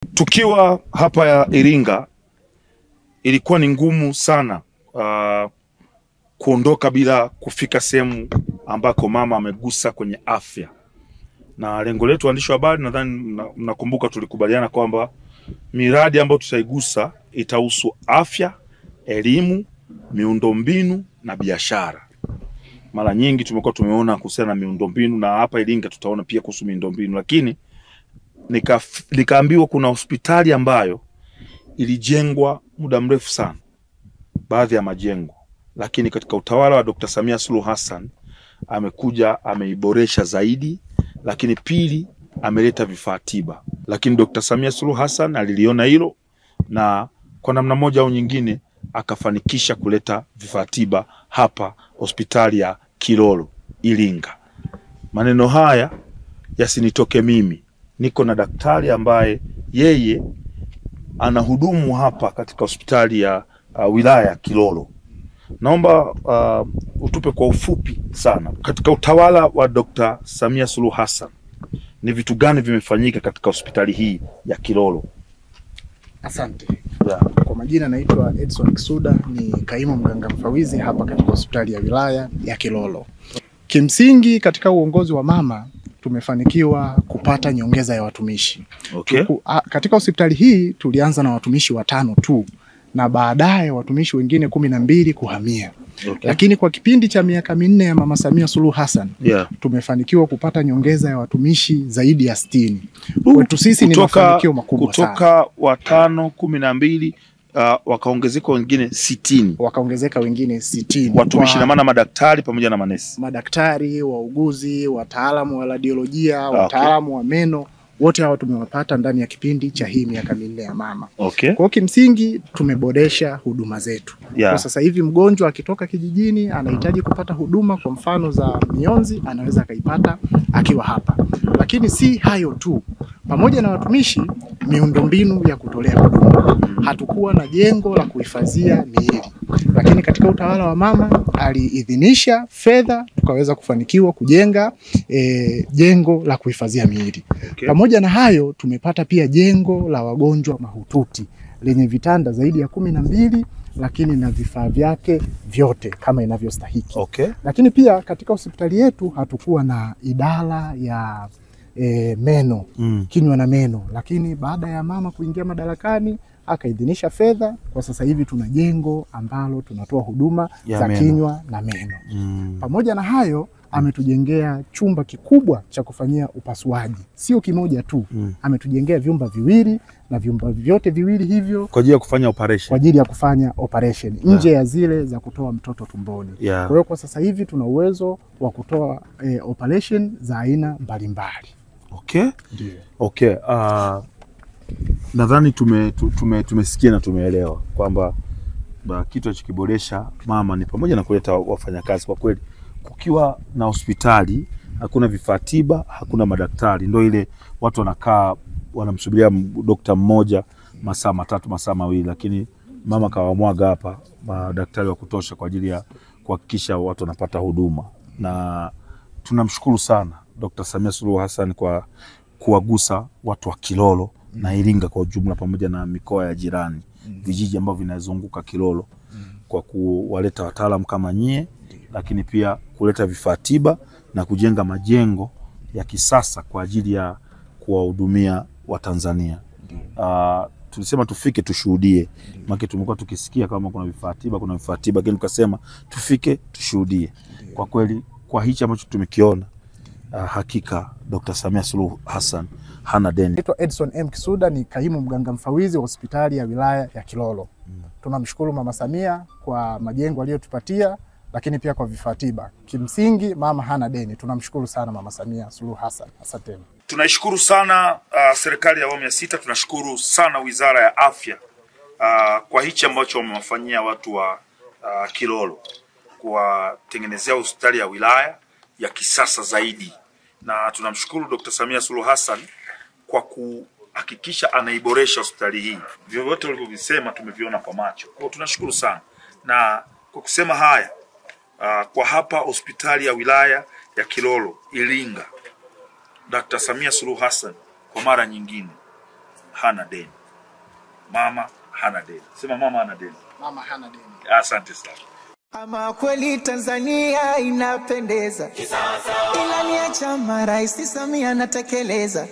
Tukiwa hapa ya Iringa ilikuwa ni ngumu sana kuondoka bila kufika sehemu ambako mama amegusa kwenye afya, na lengo letu waandishi wa habari, nadhani mnakumbuka, tulikubaliana kwamba miradi ambayo tutaigusa itahusu afya, elimu, miundombinu na biashara. Mara nyingi tumekuwa tumeona kuhusiana na miundombinu, na hapa Iringa tutaona pia kuhusu miundombinu, lakini nikaambiwa kuna hospitali ambayo ilijengwa muda mrefu sana, baadhi ya majengo, lakini katika utawala wa Dr. Samia Suluhu Hassan amekuja ameiboresha zaidi, lakini pili ameleta vifaa tiba. Lakini Dr. Samia Suluhu Hassan aliliona hilo na kwa namna moja au nyingine akafanikisha kuleta vifaa tiba hapa hospitali ya Kilolo Iringa. Maneno haya yasinitoke mimi, niko na daktari ambaye yeye anahudumu hapa katika hospitali ya wilaya ya Kilolo. Naomba utupe kwa ufupi sana, katika utawala wa Dr. Samia Suluhu Hassan ni vitu gani vimefanyika katika hospitali hii ya Kilolo? Asante. Kwa majina naitwa Edson Kisuda, ni kaimu mganga mfawizi hapa katika hospitali ya wilaya ya Kilolo. Kimsingi katika uongozi wa mama tumefanikiwa kupata nyongeza ya watumishi. Okay. Katika hospitali hii tulianza na watumishi 5 tu na baadaye watumishi wengine 12 kuhamia. Okay. Lakini kwa kipindi cha miaka 4 ya Mama Samia Suluhu Hassan tumefanikiwa kupata nyongeza ya watumishi zaidi ya 60. Kwetu sisi ni mafanikio makubwa sana. Kutoka 5, 12 wakaongezeka wengine 60. Wakaongezeka wengine 60. Watumishi na maana madaktari pamoja na manesi. Madaktari, wauguzi, wataalamu wa radiolojia, wataalamu wa meno, wote hao tumewapata ndani ya kipindi cha hii miaka 4 ya mama. Okay. Kwa kimsingi tumeboresha huduma zetu. Kwa sasa hivi mgonjwa akitoka kijijini anahitaji kupata huduma kwa mfano za mionzi, anaweza kaipata akiwa hapa. Lakini si hayo tu. Pamoja na watumishi, miundombinu ya kutolea huduma. Hatukuwa na jengo la kuhifadhia miili. Lakini katika utawala wa mama aliidhinisha fedha tukaweza kufanikiwa kujenga jengo la kuhifadhia miili. Okay. Pamoja na hayo tumepata pia jengo la wagonjwa mahututi lenye vitanda zaidi ya 12 lakini na vifaa vyake vyote kama inavyostahiki. Okay. Lakini pia katika hospitali yetu hatukuwa na idara ya meno, kinywa na meno, lakini baada ya mama kuingia madarakani akaidhinisha fedha, kwa sasa hivi tuna jengo ambalo tunatoa huduma za kinywa na meno. Pamoja na hayo ametujengea chumba kikubwa cha kufanyia upasuaji, sio kimoja tu. Ametujengea vyumba viwili na vyumba vyote viwili hivyo kwa ajili ya kufanya operation. Kwa ajili ya kufanya operation nje ya zile za kutoa mtoto tumboni. Kwa hiyo kwa sasa hivi tuna uwezo wa kutoa operation za aina mbalimbali. Okay? Ndiyo. Okay. Nadhani tumesikia na tumeelewa kwamba kitu alichokiboresha mama ni pamoja na kuleta wafanyakazi. Kwa kweli kukiwa na hospitali hakuna vifaa tiba, hakuna madaktari, ndio ile watu wanakaa wanamsubiria daktari mmoja masaa 3 masaa 2, lakini mama kawamwaga hapa madaktari wa kutosha kwa ajili ya kuhakikisha watu wanapata huduma. Na tunamshukuru sana Dr. Samia Suluhu Hassan kwa kuwagusa watu wa Kilolo na Iringa kwa ujumla pamoja na mikoa ya jirani, vijiji ambavyo vinazunguka Kilolo, kwa kuwaleta wataalamu kama nyie, lakini pia kuleta vifaa tiba na kujenga majengo ya kisasa kwa ajili ya kuwahudumia Watanzania. Tulisema tufike tushuhudie, maana tumekuwa tukisikia kama kuna vifaa tiba, lakini tukasema tufike tushuhudie. Kwa kweli kwa hichi ambacho tumekiona, hakika Dr. Samia Suluhu Hassan hana deni. Naitwa Edson M. Kisuda, ni kaimu mganga mfawizi wa hospitali ya wilaya ya Kilolo. Tunamshukuru Mama Samia kwa majengo aliyotupatia, lakini pia kwa vifaa tiba. Kimsingi mama hana deni. Tunamshukuru sana Mama Samia Suluhu Hassan. Asanteni. Tunaishukuru sana serikali ya awamu ya 6, tunashukuru sana Wizara ya Afya kwa hichi ambacho wamewafanyia watu wa Kilolo, kuwatengenezea hospitali ya wilaya ya kisasa zaidi. Na tunamshukuru Dr. Samia Suluhu Hassan kwa kuhakikisha anaiboresha hospitali hii. Vyovyote walivyovisema tumeviona kwa macho. Kwa tunashukuru sana. Na kwa kusema haya, kwa hapa hospitali ya wilaya ya Kilolo Iringa, Dr. Samia Suluhu Hassan kwa mara nyingine hana deni. Mama hana deni. Sema mama hana deni. Mama hana deni. Asante sana. Ama kweli Tanzania inapendeza, ila ni ya chama Rais Samia anatekeleza.